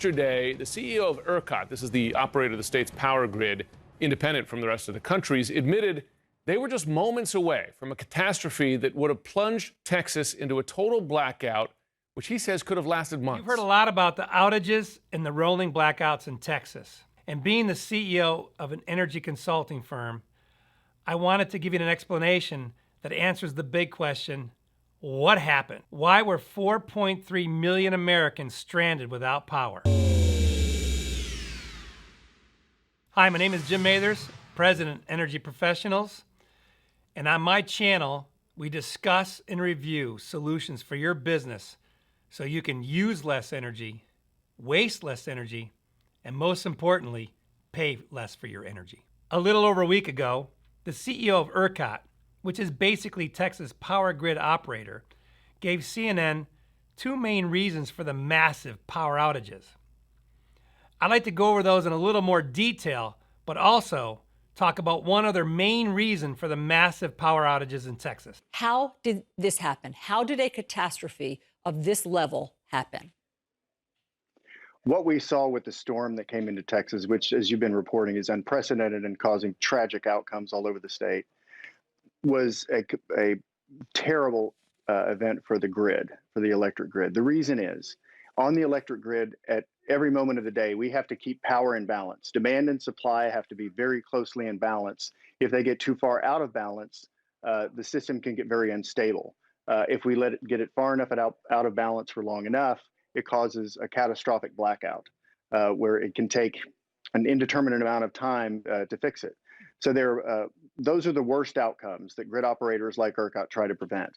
Yesterday, the CEO of ERCOT, this is the operator of the state's power grid, independent from the rest of the country's, admitted they were just moments away from a catastrophe that would have plunged Texas into a total blackout, which he says could have lasted months. You've heard a lot about the outages and the rolling blackouts in Texas. And being the CEO of an energy consulting firm, I wanted to give you an explanation that answers the big question: what happened? Why were 4.3 million Americans stranded without power? Hi, my name is Jim Mathers, President of Energy Professionals. And on my channel, we discuss and review solutions for your business so you can use less energy, waste less energy, and most importantly, pay less for your energy. A little over a week ago, the CEO of ERCOT, which is basically Texas Power Grid operator, gave CNN two main reasons for the massive power outages. I'd like to go over those in a little more detail, but also talk about one other main reason for the massive power outages in Texas. How did this happen? How did a catastrophe of this level happen? What we saw with the storm that came into Texas, which, as you've been reporting, is unprecedented and causing tragic outcomes all over the state, was a terrible event for the grid, for the electric grid. The reason is, on the electric grid, at every moment of the day, we have to keep power in balance. Demand and supply have to be very closely in balance. If they get too far out of balance, the system can get very unstable. If we get it far enough out of balance for long enough, it causes a catastrophic blackout where it can take an indeterminate amount of time to fix it. So those are the worst outcomes that grid operators like ERCOT try to prevent.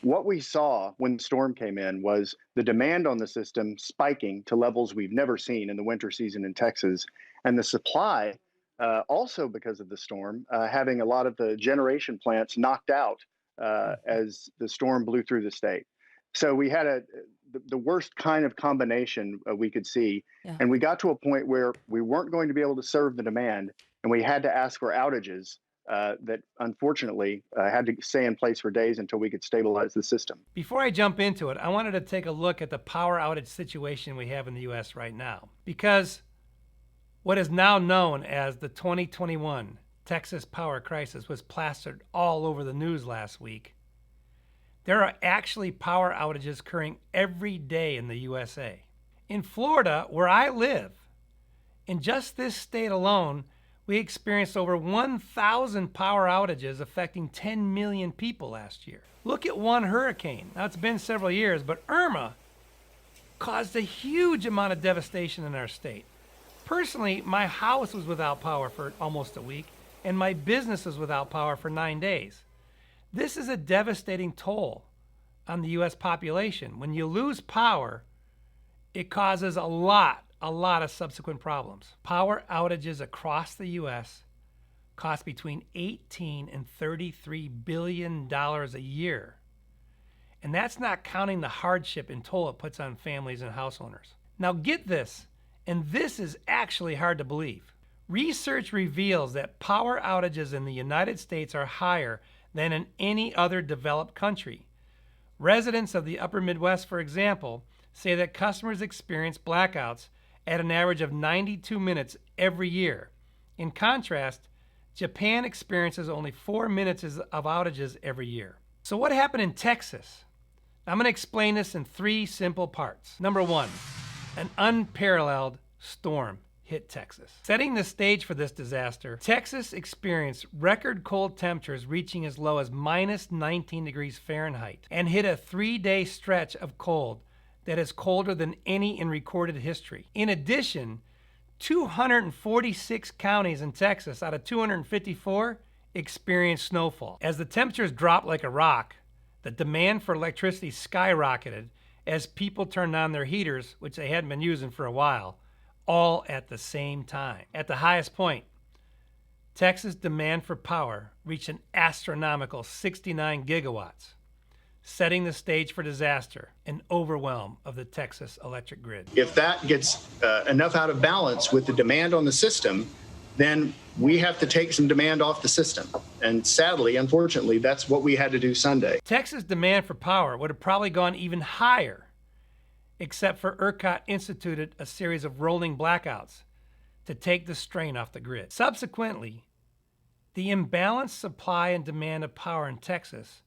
What we saw when the storm came in was the demand on the system spiking to levels we've never seen in the winter season in Texas, and the supply, also because of the storm, having a lot of the generation plants knocked out as the storm blew through the state. So we had the worst kind of combination we could see. Yeah. And we got to a point where we weren't going to be able to serve the demand, and we had to ask for outages that unfortunately had to stay in place for days until we could stabilize the system. Before I jump into it, I wanted to take a look at the power outage situation we have in the U.S. right now, because what is now known as the 2021 Texas Power Crisis was plastered all over the news last week. There are actually power outages occurring every day in the USA. In Florida, where I live, in just this state alone, we experienced over 1,000 power outages affecting 10 million people last year. Look at one hurricane. Now, it's been several years, but Irma caused a huge amount of devastation in our state. Personally, my house was without power for almost a week, and my business was without power for 9 days. This is a devastating toll on the U.S. population. When you lose power, it causes a lot of subsequent problems. Power outages across the U.S. cost between $18 and $33 billion a year. And that's not counting the hardship and toll it puts on families and house owners. Now get this, and this is actually hard to believe. Research reveals that power outages in the United States are higher than in any other developed country. Residents of the upper Midwest, for example, say that customers experience blackouts at an average of 92 minutes every year. In contrast, Japan experiences only 4 minutes of outages every year. So what happened in Texas? I'm going to explain this in 3 simple parts. Number 1, an unparalleled storm hit Texas. Setting the stage for this disaster, Texas experienced record cold temperatures reaching as low as minus 19 degrees Fahrenheit and hit a 3-day stretch of cold that is colder than any in recorded history. In addition, 246 counties in Texas out of 254 experienced snowfall. As the temperatures dropped like a rock, the demand for electricity skyrocketed as people turned on their heaters, which they hadn't been using for a while, all at the same time. At the highest point, Texas demand for power reached an astronomical 69 gigawatts, setting the stage for disaster and overwhelm of the Texas electric grid. If that gets enough out of balance with the demand on the system, then we have to take some demand off the system. And sadly, unfortunately, that's what we had to do Sunday. Texas demand for power would have probably gone even higher except for ERCOT instituted a series of rolling blackouts to take the strain off the grid. Subsequently, the imbalanced supply and demand of power in Texas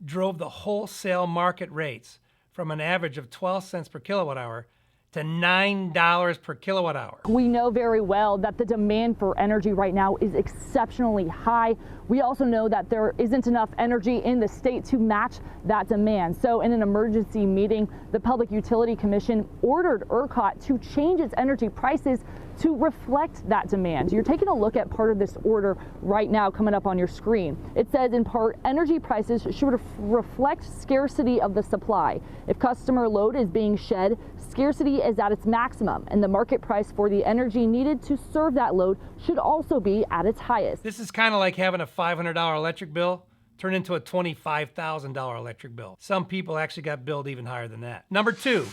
drove the wholesale market rates from an average of 12 cents per kilowatt hour to $9 per kilowatt hour. We know very well that the demand for energy right now is exceptionally high. We also know that there isn't enough energy in the state to match that demand. So in an emergency meeting, the Public Utility Commission ordered ERCOT to change its energy prices to reflect that demand. You're taking a look at part of this order right now coming up on your screen. It says in part, energy prices should reflect scarcity of the supply. If customer load is being shed, scarcity is at its maximum, and the market price for the energy needed to serve that load should also be at its highest. This is kind of like having a $500 electric bill turn into a $25,000 electric bill. Some people actually got billed even higher than that. Number two,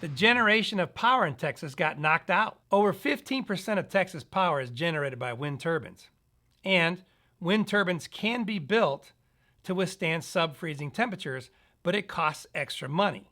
the generation of power in Texas got knocked out. Over 15% of Texas power is generated by wind turbines. And wind turbines can be built to withstand sub-freezing temperatures, but it costs extra money.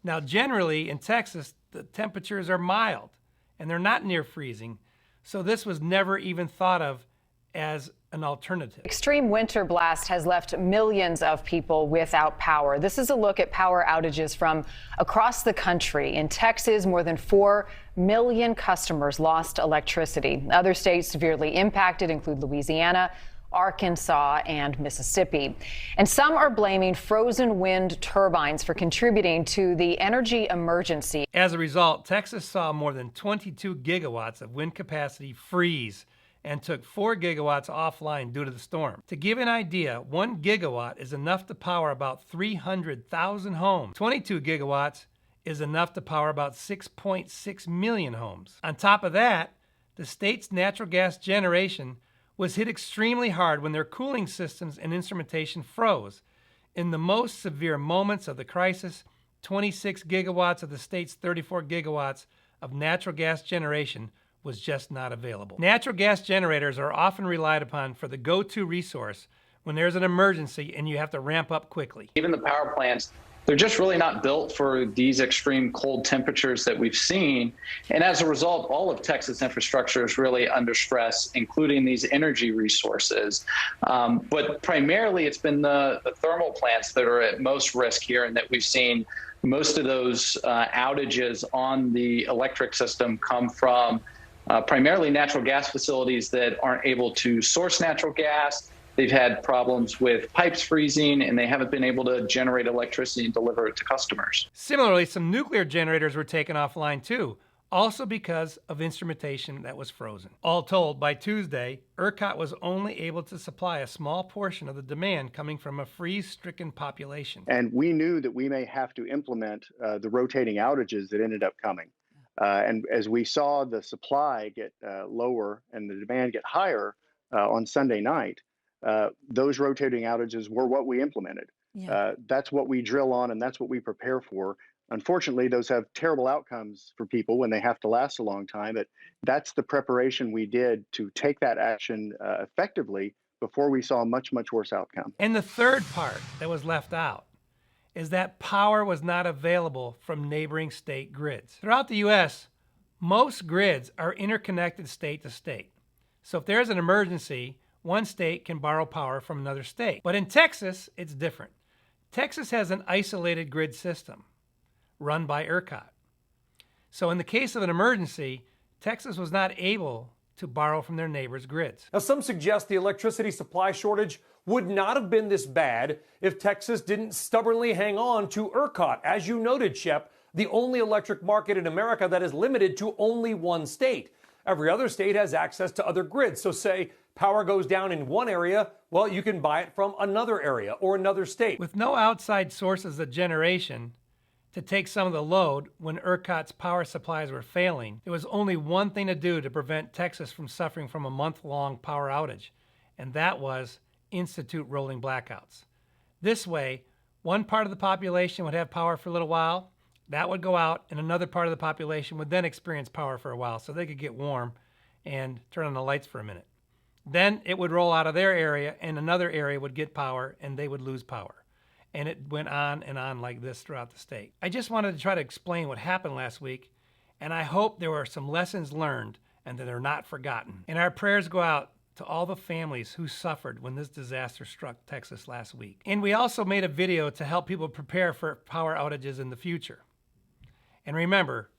Now, generally in Texas, the temperatures are mild and they're not near freezing, so this was never even thought of as an alternative. Extreme winter blast has left millions of people without power. This is a look at power outages from across the country. In Texas, more than 4 million customers lost electricity. Other states severely impacted include Louisiana, Arkansas, and Mississippi. And some are blaming frozen wind turbines for contributing to the energy emergency. As a result, Texas saw more than 22 gigawatts of wind capacity freeze and took 4 gigawatts offline due to the storm. To give an idea, 1 gigawatt is enough to power about 300,000 homes. 22 gigawatts is enough to power about 6.6 million homes. On top of that, the state's natural gas generation was hit extremely hard when their cooling systems and instrumentation froze. In the most severe moments of the crisis, 26 gigawatts of the state's 34 gigawatts of natural gas generation was just not available. Natural gas generators are often relied upon for the go-to resource when there's an emergency and you have to ramp up quickly. Even the power plants, they're just really not built for these extreme cold temperatures that we've seen. And as a result, all of Texas infrastructure is really under stress, including these energy resources. But primarily, it's been the thermal plants that are at most risk here, and that we've seen most of those outages on the electric system come from primarily natural gas facilities that aren't able to source natural gas. They've had problems with pipes freezing, and they haven't been able to generate electricity and deliver it to customers. Similarly, some nuclear generators were taken offline too, also because of instrumentation that was frozen. All told, by Tuesday, ERCOT was only able to supply a small portion of the demand coming from a freeze-stricken population. And we knew that we may have to implement the rotating outages that ended up coming. And as we saw the supply get lower and the demand get higher on Sunday night, those rotating outages were what we implemented. Yeah. That's what we drill on, and that's what we prepare for. Unfortunately, those have terrible outcomes for people when they have to last a long time. But that's the preparation we did to take that action effectively before we saw a much, much worse outcome. And the third part that was left out is that power was not available from neighboring state grids. Throughout the U.S., most grids are interconnected state to state. So if there's an emergency, one state can borrow power from another state. But in Texas, it's different. Texas has an isolated grid system run by ERCOT. So in the case of an emergency, Texas was not able to borrow from their neighbors' grids. Now, some suggest the electricity supply shortage would not have been this bad if Texas didn't stubbornly hang on to ERCOT. As you noted, Shep, the only electric market in America that is limited to only one state. Every other state has access to other grids. So say power goes down in one area, well, you can buy it from another area or another state. With no outside sources of generation to take some of the load when ERCOT's power supplies were failing, there was only one thing to do to prevent Texas from suffering from a month-long power outage, and that was institute rolling blackouts. This way, one part of the population would have power for a little while, that would go out, and another part of the population would then experience power for a while so they could get warm and turn on the lights for a minute. Then it would roll out of their area and another area would get power and they would lose power. and it went on and on like this throughout the state. I just wanted to try to explain what happened last week, and I hope there were some lessons learned and that they're not forgotten. And our prayers go out to all the families who suffered when this disaster struck Texas last week. And we also made a video to help people prepare for power outages in the future. And remember,